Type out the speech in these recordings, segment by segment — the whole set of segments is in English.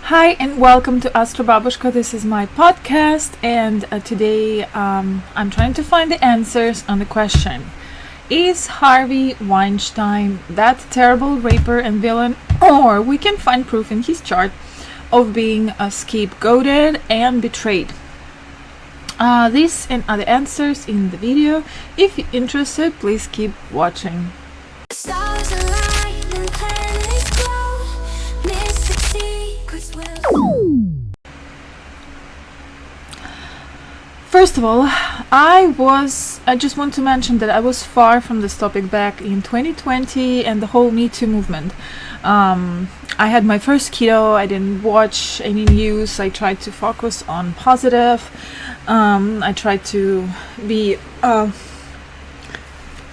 Hi and welcome to AstroBabushka. This is my podcast, and today I'm trying to find the answers on the question: is Harvey Weinstein that terrible raper and villain, or we can find proof in his chart of being scapegoated and betrayed? These and other answers in the video. If you're interested, please keep watching. Stars align and planets glow. Mystic secrets will. First of all, I just want to mention that I was far from this topic back in 2020 and the whole Me Too movement. I had my first keto, I didn't watch any news, I tried to focus on positive, I tried to be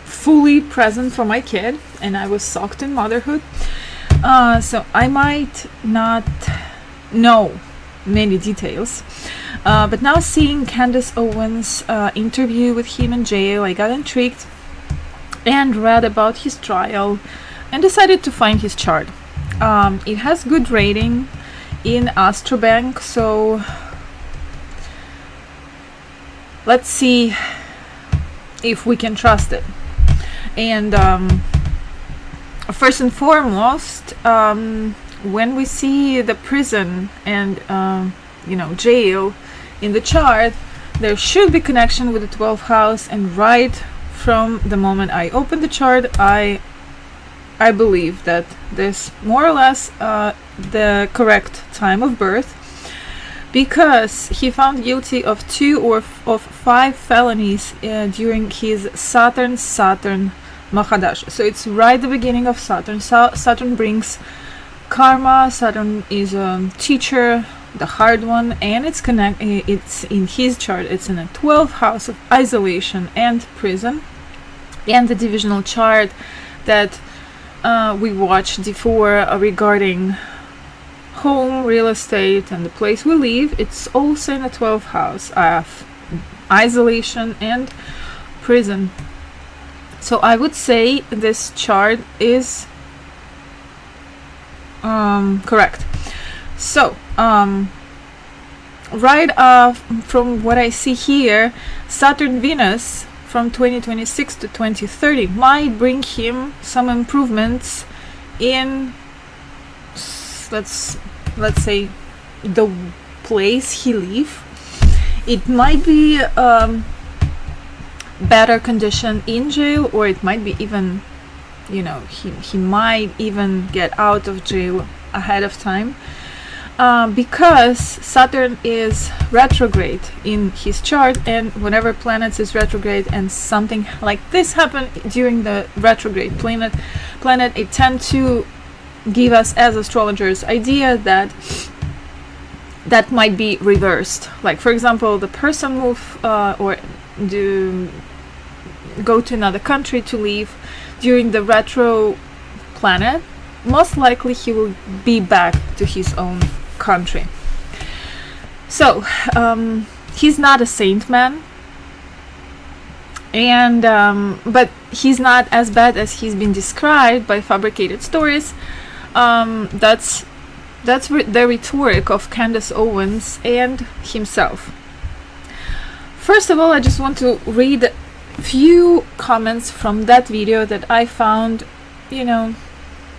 fully present for my kid, and I was soaked in motherhood. So I might not know many details. But now seeing Candace Owens' interview with him in jail, I got intrigued and read about his trial and decided to find his chart. It has good rating in AstroBank, so let's see if we can trust it. And first and foremost, when we see the prison and jail in the chart, there should be connection with the 12th house, and right from the moment I opened the chart, I believe that this more or less the correct time of birth, because he found guilty of 2 or of 5 felonies during his Saturn Mahadasha. So it's right the beginning of Saturn. Saturn brings karma. Saturn is a teacher, the hard one, and it's in his chart, it's in a 12th house of isolation and prison. And the divisional chart that we watched before regarding home, real estate, and the place we live, it's also in the 12th house of isolation and prison. So I would say this chart is correct. So right from what I see here, Saturn Venus from 2026 to 2030 might bring him some improvements in, let's say, the place he live. It might be better condition in jail, or it might be even, he might even get out of jail ahead of time, because Saturn is retrograde in his chart, and whenever planets is retrograde and something like this happen during the retrograde planet, it tend to give us as astrologers idea that might be reversed. Like, for example, the person move or go to another country to live during the retro planet, most likely he will be back to his own country. So he's not a saint man, and but he's not as bad as he's been described by fabricated stories. That's the rhetoric of Candace Owens and himself. First of all, I just want to read a few comments from that video that I found,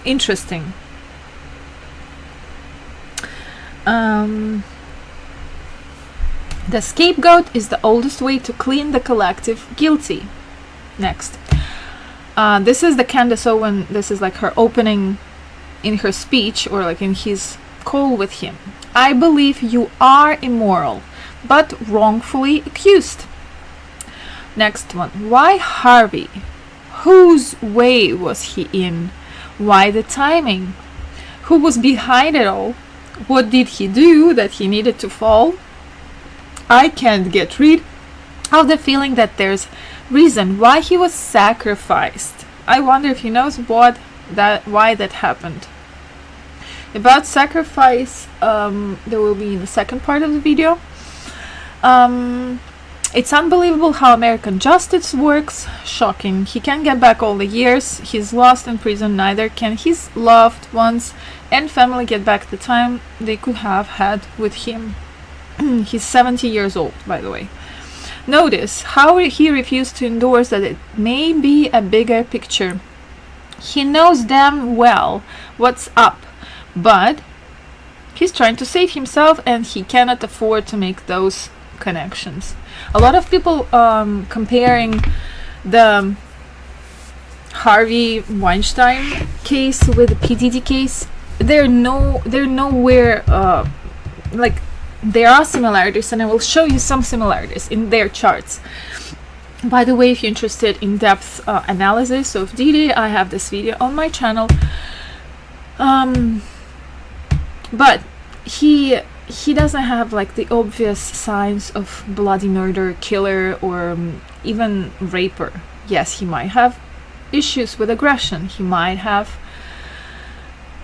interesting. The scapegoat is the oldest way to clean the collective guilty. Next. This is the Candace Owens, this is like her opening in her speech, or like in his call with him. I believe you are immoral, but wrongfully accused. Next one. Why Harvey? Whose way was he in? Why the timing? Who was behind it all? What did he do that he needed to fall? I can't get rid of the feeling that there's reason why he was sacrificed. I wonder if he knows why that happened. About sacrifice, there will be in the second part of the video. It's unbelievable how American justice works. Shocking. He can't get back all the years he's lost in prison. Neither can his loved ones and family get back the time they could have had with him. He's 70 years old, by the way. Notice how he refused to endorse that it may be a bigger picture. He knows damn well what's up, but he's trying to save himself and he cannot afford to make those connections. A lot of people comparing the Harvey Weinstein case with the PDD case. They're nowhere like, there are similarities, and I will show you some similarities in their charts. By the way, if you're interested in depth analysis of DD, I have this video on my channel. But he doesn't have like the obvious signs of bloody murder, killer, or even raper. Yes, he might have issues with aggression. He might have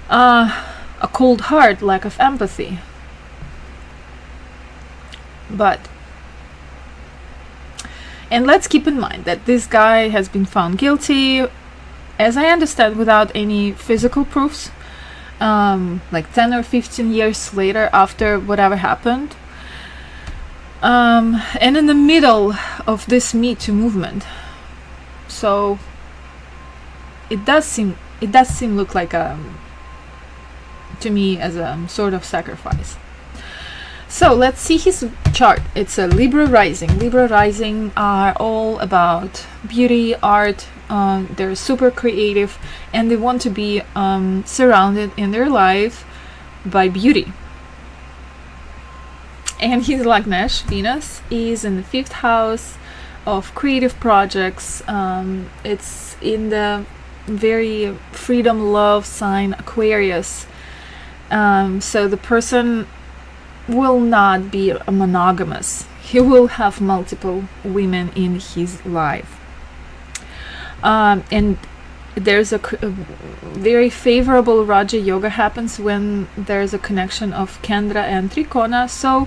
a cold heart, lack of empathy. And let's keep in mind that this guy has been found guilty, as I understand, without any physical proofs, like 10 or 15 years later after whatever happened, and in the middle of this Me Too movement. So it does seem look like to me as a sort of sacrifice. So let's see his chart. It's a Libra rising. Libra rising are all about beauty, art. They're super creative, and they want to be surrounded in their life by beauty. And his Lagnesh, Venus, is in the 5th house of creative projects. It's in the very freedom, love sign, Aquarius. So the person will not be a monogamous. He will have multiple women in his life. And there's a very favorable Raja Yoga happens when there's a connection of Kendra and Trikona. So,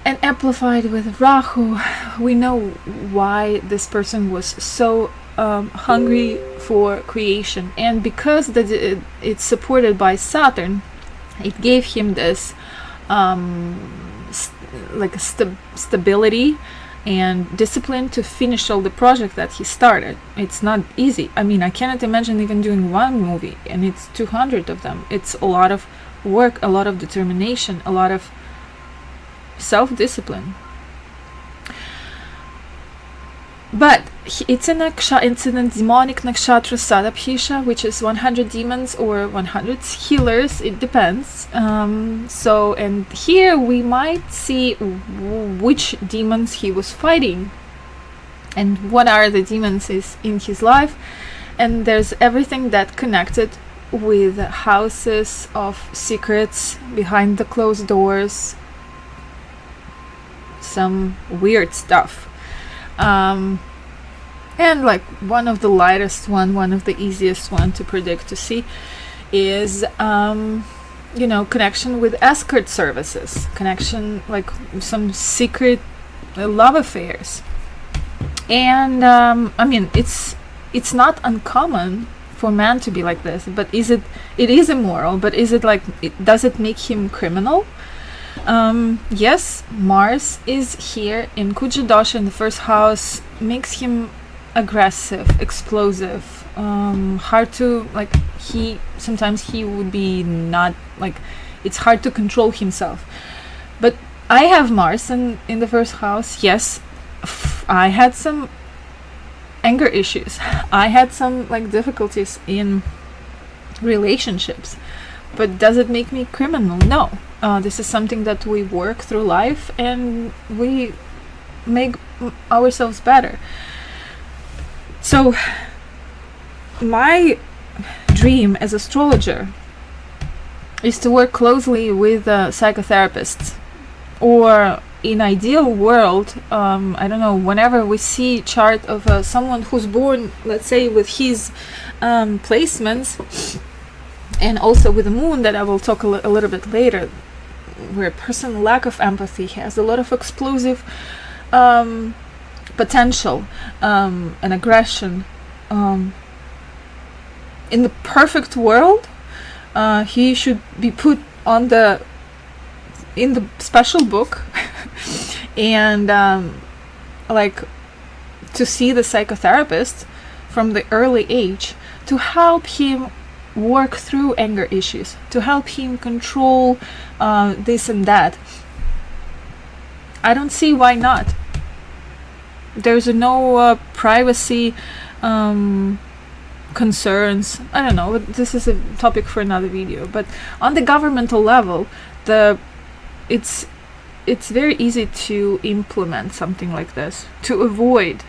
and amplified with Rahu, we know why this person was so hungry for creation. And because it's supported by Saturn, it gave him this stability and discipline to finish all the project that he started. It's not easy. I mean, I cannot imagine even doing one movie, and it's 200 of them. It's a lot of work, a lot of determination, a lot of self-discipline. But it's a demonic nakshatra Sadabhisha, which is 100 demons or 100 healers, it depends. So, and here we might see which demons he was fighting and what are the demons in his life. And there's everything that connected with houses of secrets, behind the closed doors, some weird stuff. And like one of the lightest one of the easiest one to predict, to see, is connection with escort services, connection like some secret love affairs. And I mean, it's not uncommon for man to be like this, but it is immoral, but is it like, does it make him criminal? Yes, Mars is here in Kujadosha in the 1st house, makes him aggressive, explosive, hard to, like, sometimes he would be not, like, it's hard to control himself. But I have Mars in the 1st house. Yes, I had some anger issues. I had some like difficulties in relationships. But does it make me criminal? No. This is something that we work through life and we make ourselves better. So my dream as astrologer is to work closely with psychotherapists, or in ideal world, I don't know, whenever we see chart of someone who's born, let's say, with his placements, and also with the moon, that I will talk a little bit later, where a person lack of empathy, has a lot of explosive potential and aggression. In the perfect world, he should be put on in the special book and like to see the psychotherapist from the early age to help him work through anger issues, to help him control this and that. I don't see why not. There's no privacy concerns. I don't know, this is a topic for another video. But on the governmental level, it's very easy to implement something like this, to avoid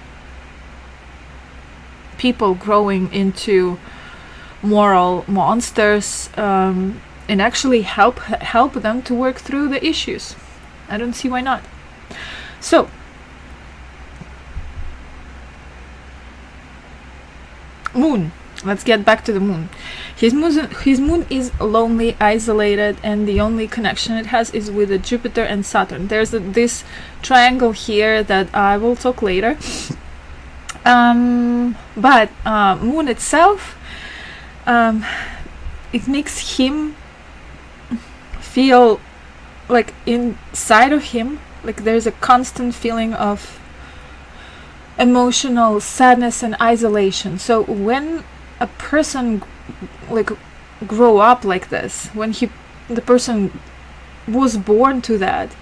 people growing into moral monsters, and actually help them to work through the issues. I don't see why not. So Moon. Let's get back to the moon. His moon is lonely, isolated, and the only connection it has is with the Jupiter and Saturn. There's this triangle here that I will talk later. But moon itself, it makes him feel like inside of him, like there's a constant feeling of emotional sadness and isolation. So when a person like grow up like this, when the person was born to that,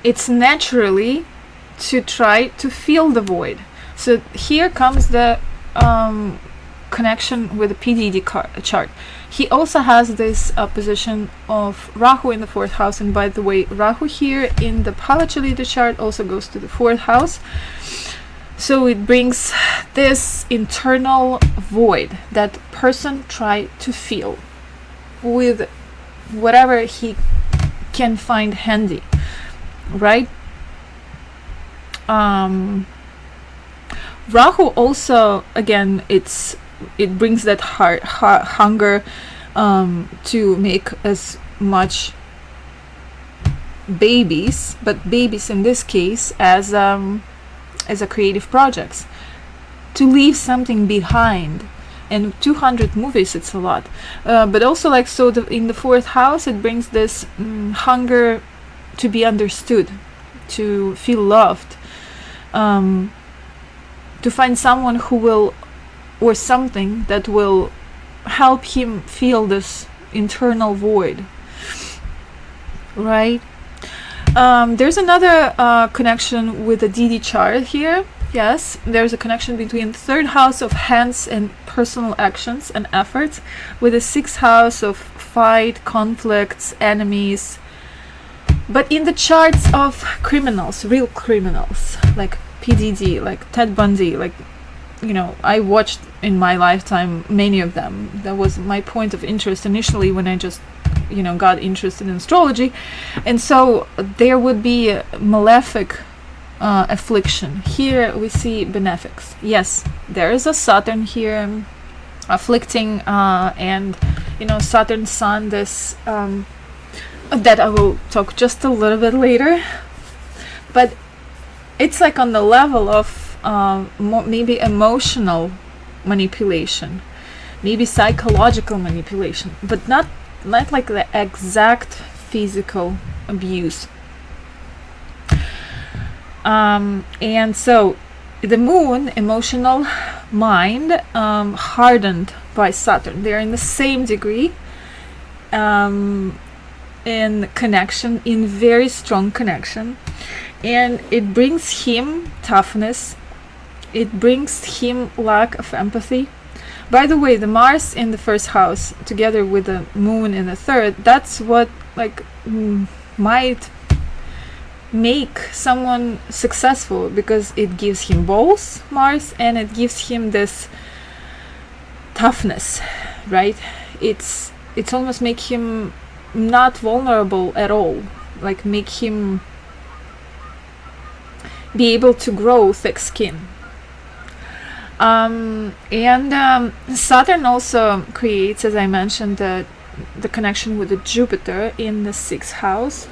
it's naturally to try to fill the void. So here comes the connection with the PDD chart. He also has this position of Rahu in the 4th house, and by the way, Rahu here in the Palachalita chart also goes to the 4th house. So it brings this internal void that person try to fill with whatever he can find handy, right? Rahu also, again, it brings that hunger to make as much babies, but babies in this case as a creative projects, to leave something behind. And 200 movies, it's a lot, but also like, so in the 4th house it brings this hunger to be understood, to feel loved, to find someone who will, or something that will help him feel this internal void, right? There's another connection with the DD chart here. Yes, there's a connection between the 3rd house of hands and personal actions and efforts with the 6th house of fight, conflicts, enemies. But in the charts of criminals, real criminals, like PDD, like Ted Bundy, like, you know, I watched in my lifetime many of them. That was my point of interest initially when I just, you know, got interested in astrology. And so there would be a malefic affliction. Here we see benefics. Yes, there is a Saturn here afflicting, and, you know, Saturn Sun, this that I will talk just a little bit later. But it's like on the level of maybe emotional manipulation, maybe psychological manipulation, but not like the exact physical abuse. And so the moon, emotional mind, hardened by Saturn. They're in the same degree in connection, in very strong connection. And it brings him toughness. It brings him lack of empathy. By the way, the Mars in the 1st house together with the moon in the 3rd, that's what like might make someone successful, because it gives him balls, Mars, and it gives him this toughness, right? It's almost make him not vulnerable at all, like make him be able to grow thick skin. And Saturn also creates, as I mentioned, the connection with the Jupiter in the 6th house.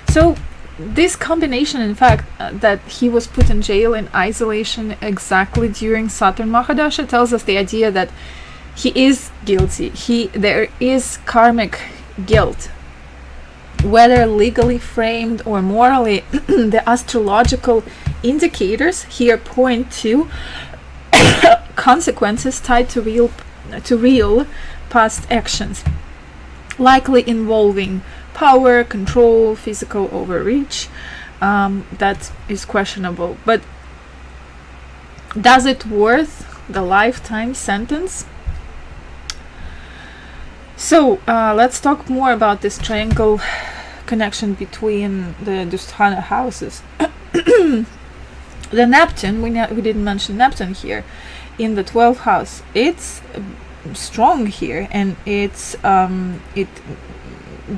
So this combination, in fact, that he was put in jail in isolation exactly during Saturn Mahadasha, tells us the idea that he is guilty. There is karmic guilt, whether legally framed or morally. The astrological indicators here point to consequences tied to real past actions, likely involving power, control, physical overreach. That is questionable. But does it worth the lifetime sentence? So let's talk more about this triangle connection between the Dusthana houses. The Neptune, we didn't mention Neptune here, in the 12th house. It's strong here, and it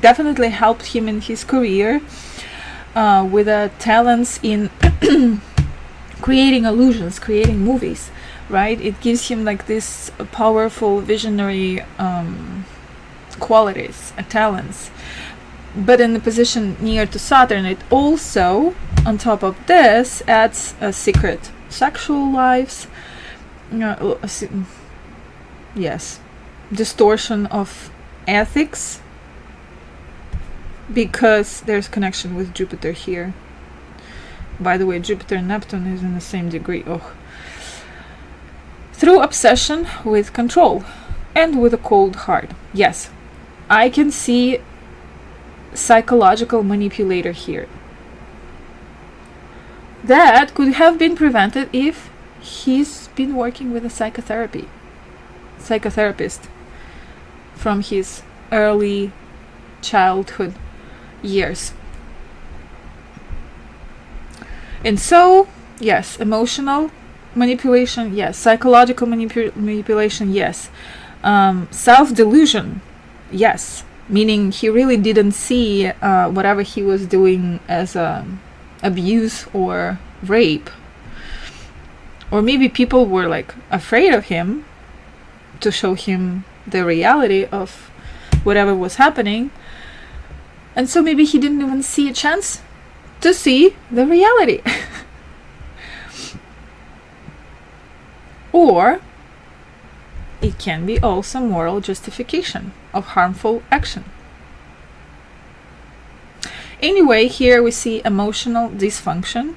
definitely helped him in his career with talents in creating illusions, creating movies, right? It gives him like this powerful visionary qualities, talents. But in the position near to Saturn, it also, on top of this, adds a secret sexual lives, yes, distortion of ethics, because there's connection with Jupiter here. By the way, Jupiter and Neptune is in the same degree. Through obsession with control and with a cold heart. Yes, I can see psychological manipulator here. That could have been prevented if he's been working with a psychotherapist from his early childhood years. And so, yes, emotional manipulation, yes. Psychological manipulation, yes. Self-delusion, yes. Meaning he really didn't see whatever he was doing as abuse or rape. Or maybe people were like afraid of him to show him the reality of whatever was happening. And so maybe he didn't even see a chance to see the reality. Or it can be also moral justification of harmful action. Anyway, here we see emotional dysfunction.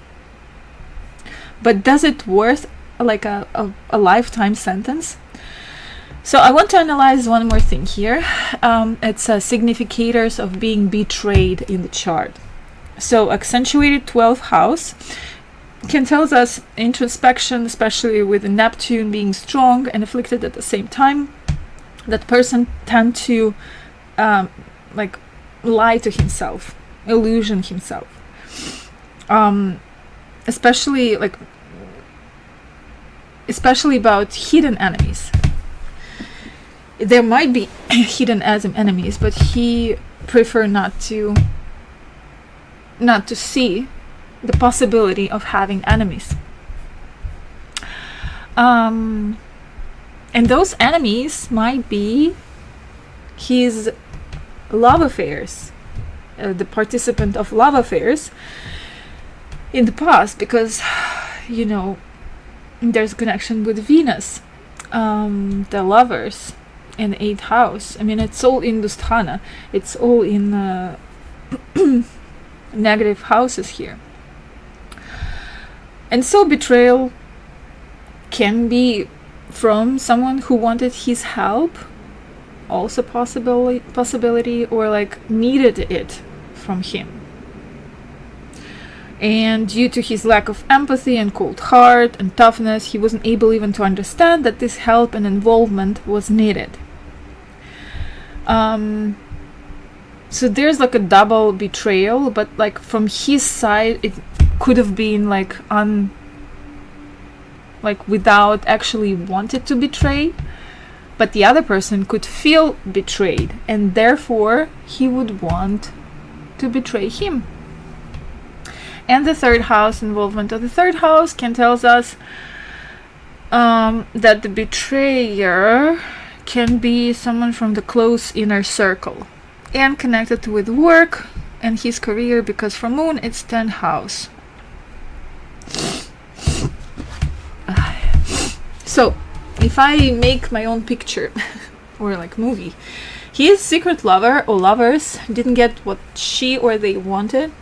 But does it worth like a lifetime sentence? So I want to analyze one more thing here. It's significators of being betrayed in the chart. So accentuated 12th house can tell us introspection, especially with Neptune being strong and afflicted at the same time. That person tend to like lie to himself, illusion himself, especially about hidden enemies. There might be hidden enemies, but he prefer not to see the possibility of having enemies. And those enemies might be his love affairs, the participant of love affairs in the past, because, you know, there's a connection with Venus, the lovers in the 8th house. I mean, it's all in Dusthana. It's all in negative houses here. And so betrayal can be from someone who wanted his help, also possibility, or like needed it from him. And due to his lack of empathy and cold heart and toughness, he wasn't able even to understand that this help and involvement was needed. So there's like a double betrayal, but like from his side, it could have been like without actually wanted to betray, but the other person could feel betrayed, and therefore he would want to betray him. And the 3rd house, involvement of the 3rd house, can tell us that the betrayer can be someone from the close inner circle and connected with work, and his career, because for Moon it's 10th house. So if I make my own picture or like movie, his secret lover or lovers didn't get what she or they wanted.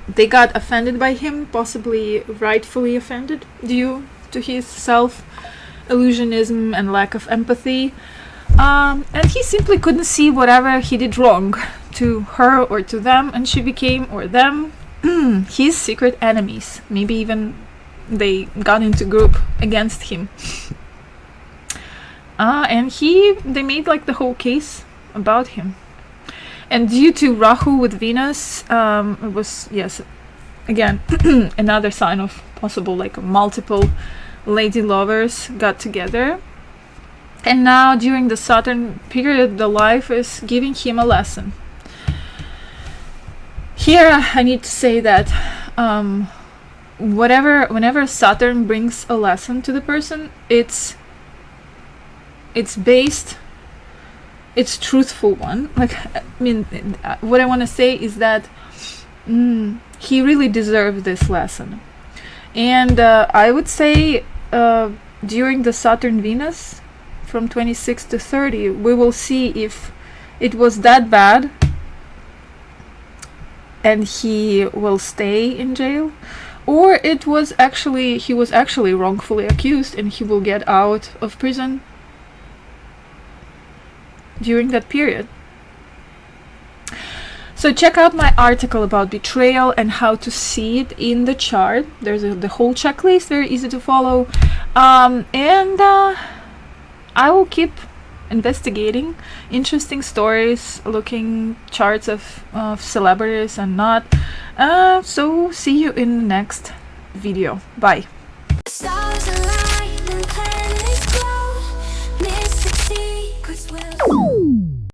They got offended by him, possibly rightfully offended, due to his self-illusionism and lack of empathy. And he simply couldn't see whatever he did wrong to her or to them, and she became, or them, his secret enemies. Maybe even they got into group against him. And they made like the whole case about him. And due to Rahu with Venus, it was, yes, again, another sign of possible like multiple lady lovers got together. And now during the Saturn period, the life is giving him a lesson. Here I need to say that whenever Saturn brings a lesson to the person, it's truthful one. Like, I mean, what I want to say is that he really deserved this lesson. And I would say during the Saturn Venus from 26 to 30, we will see if it was that bad and he will stay in jail, or he was actually wrongfully accused and he will get out of prison during that period. So check out my article about betrayal and how to see it in the chart. There's the whole checklist, very easy to follow. And I will keep investigating interesting stories, looking charts of celebrities and not. So see you in the next video. Bye. Stars